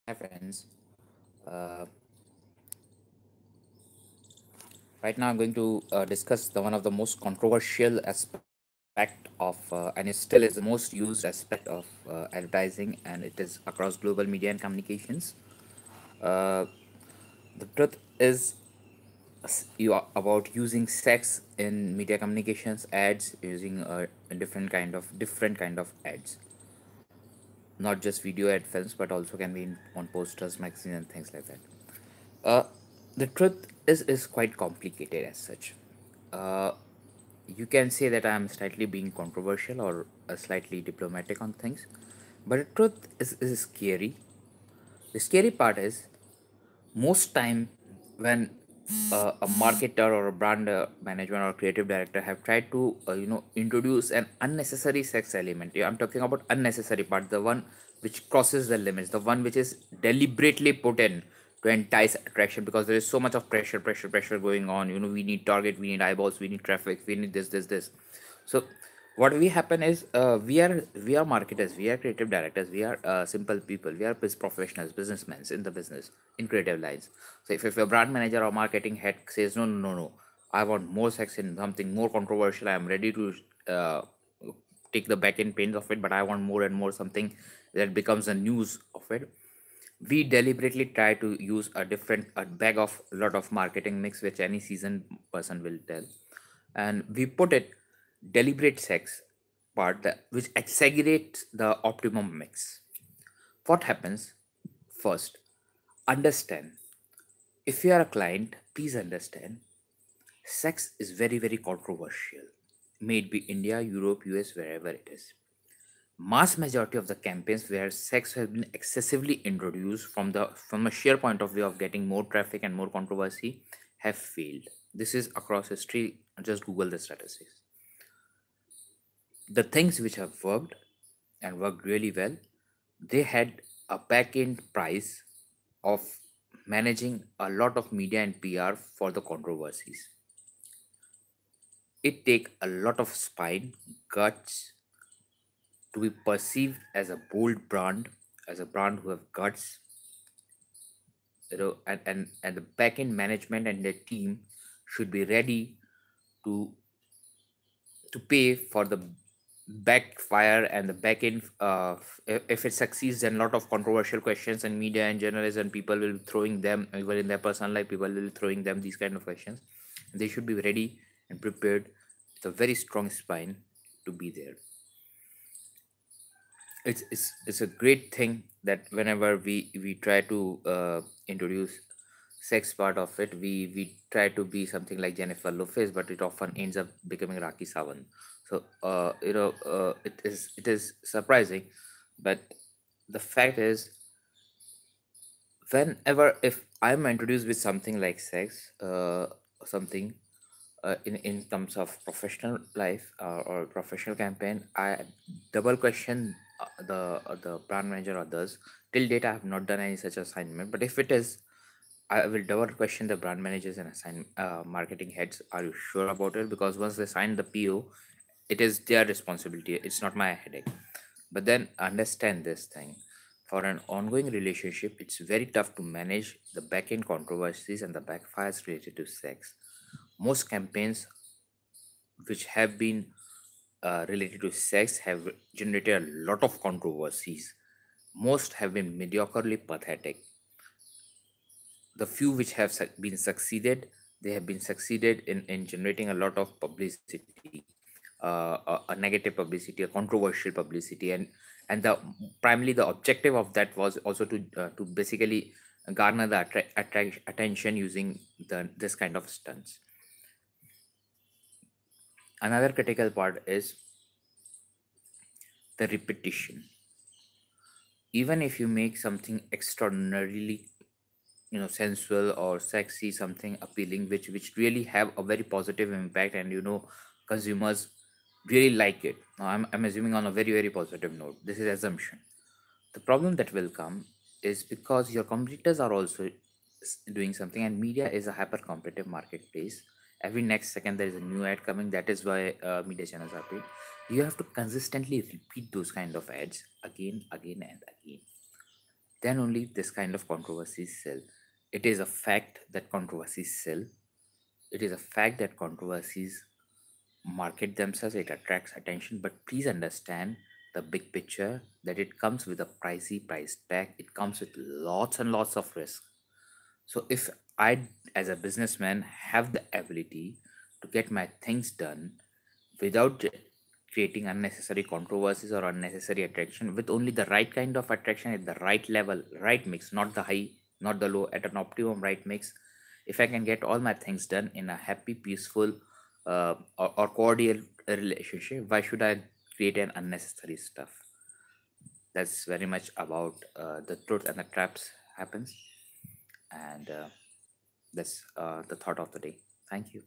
Hi friends. Uh, right now I'm going to discuss one of the most controversial aspect of, and it still is the most used aspect of advertising, and it is across global media and communications. Uh, the truth is about using sex in media communications ads, using a different kind of ads, not just video ad films, but also can be on posters, magazines, and things like that. Uh, the truth is quite complicated as such. Uh, you can say that I am slightly being controversial or slightly diplomatic on things, but the truth is scary. The scary part is most time when a marketer or a brand management or creative director have tried to introduce an unnecessary sex element. Yeah, I'm talking about unnecessary part, the one which crosses the limits, the one which is deliberately put in to entice attraction, because there is so much of pressure going on. We need target, we need eyeballs, we need traffic, we need this. So what we happen is, we are marketers, we are creative directors, we are simple people, we are professionals, businessmen in the business, in creative lines. So if a brand manager or marketing head says, no, I want more sex in something more controversial, I am ready to uh, take the back end pains of it, but I want more and more something that becomes the news of it. We deliberately try to use a bag of lot of marketing mix which any seasoned person will tell, and we put it deliberate sex part which exaggerates the optimum mix. What happens? First, understand, if you are a client, please understand, sex is very controversial. May it be India, Europe, US, wherever it is. Mass majority of the campaigns where sex has been excessively introduced from a sheer point of view of getting more traffic and more controversy have failed. This is across history. Just Google the statistics. The things which have worked and worked really well, they had a back end price of managing a lot of media and PR for the controversies. It take a lot of spine, guts, to be perceived as a bold brand, as a brand who have guts, and the back end management and their team should be ready to pay for the backfire and the back end. If it succeeds, then a lot of controversial questions, and media and journalists and people will be throwing them, even in their personal life, people will be throwing them these kind of questions. They should be ready and prepared with a very strong spine to be there. It's a great thing that whenever we try to introduce sex part of it, we try to be something like Jennifer Lopez, but it often ends up becoming Raki Sawan. So it is surprising, but the fact is, whenever if I'm introduced with something like sex, something in terms of professional life, or professional campaign, I double question the brand manager or others. Till date I have not done any such assignment, but if it is, I will double question the brand managers and assign marketing heads, are you sure about it? Because once they sign the PO, it is their responsibility, it's not my headache. But then understand this thing, for an ongoing relationship, it's very tough to manage the back end controversies and the backfires related to sex. Most campaigns which have been related to sex have generated a lot of controversies. Most have been mediocrely pathetic. The few which have been succeeded, they have been succeeded in generating a lot of publicity, a negative publicity, a controversial publicity, and the primarily the objective of that was also to basically garner the attention using this kind of stunts. Another critical part is the repetition. Even if you make something extraordinarily, sensual or sexy, something appealing, which really have a very positive impact, and consumers really like it. Now, I'm assuming on a very positive note, this is assumption. The problem that will come is because your competitors are also doing something, and media is a hyper competitive marketplace. Every next second there is a new ad coming. That is why media channels are paid. You have to consistently repeat those kind of ads again and again. then only this kind of controversies sell. It is a fact that controversies sell. It is a fact that controversies market themselves, it attracts attention, but please understand the big picture that it comes with a pricey price tag, it comes with lots and lots of risk. So if I, as a businessman, have the ability to get my things done without creating unnecessary controversies or unnecessary attraction, with only the right kind of attraction at the right level, right mix, not the high, not the low, at an optimum right mix, if I can get all my things done in a happy, peaceful, or cordial relationship, why should I create an unnecessary stuff? That's very much about the truth and the traps happens, and that's the thought of the day. Thank you.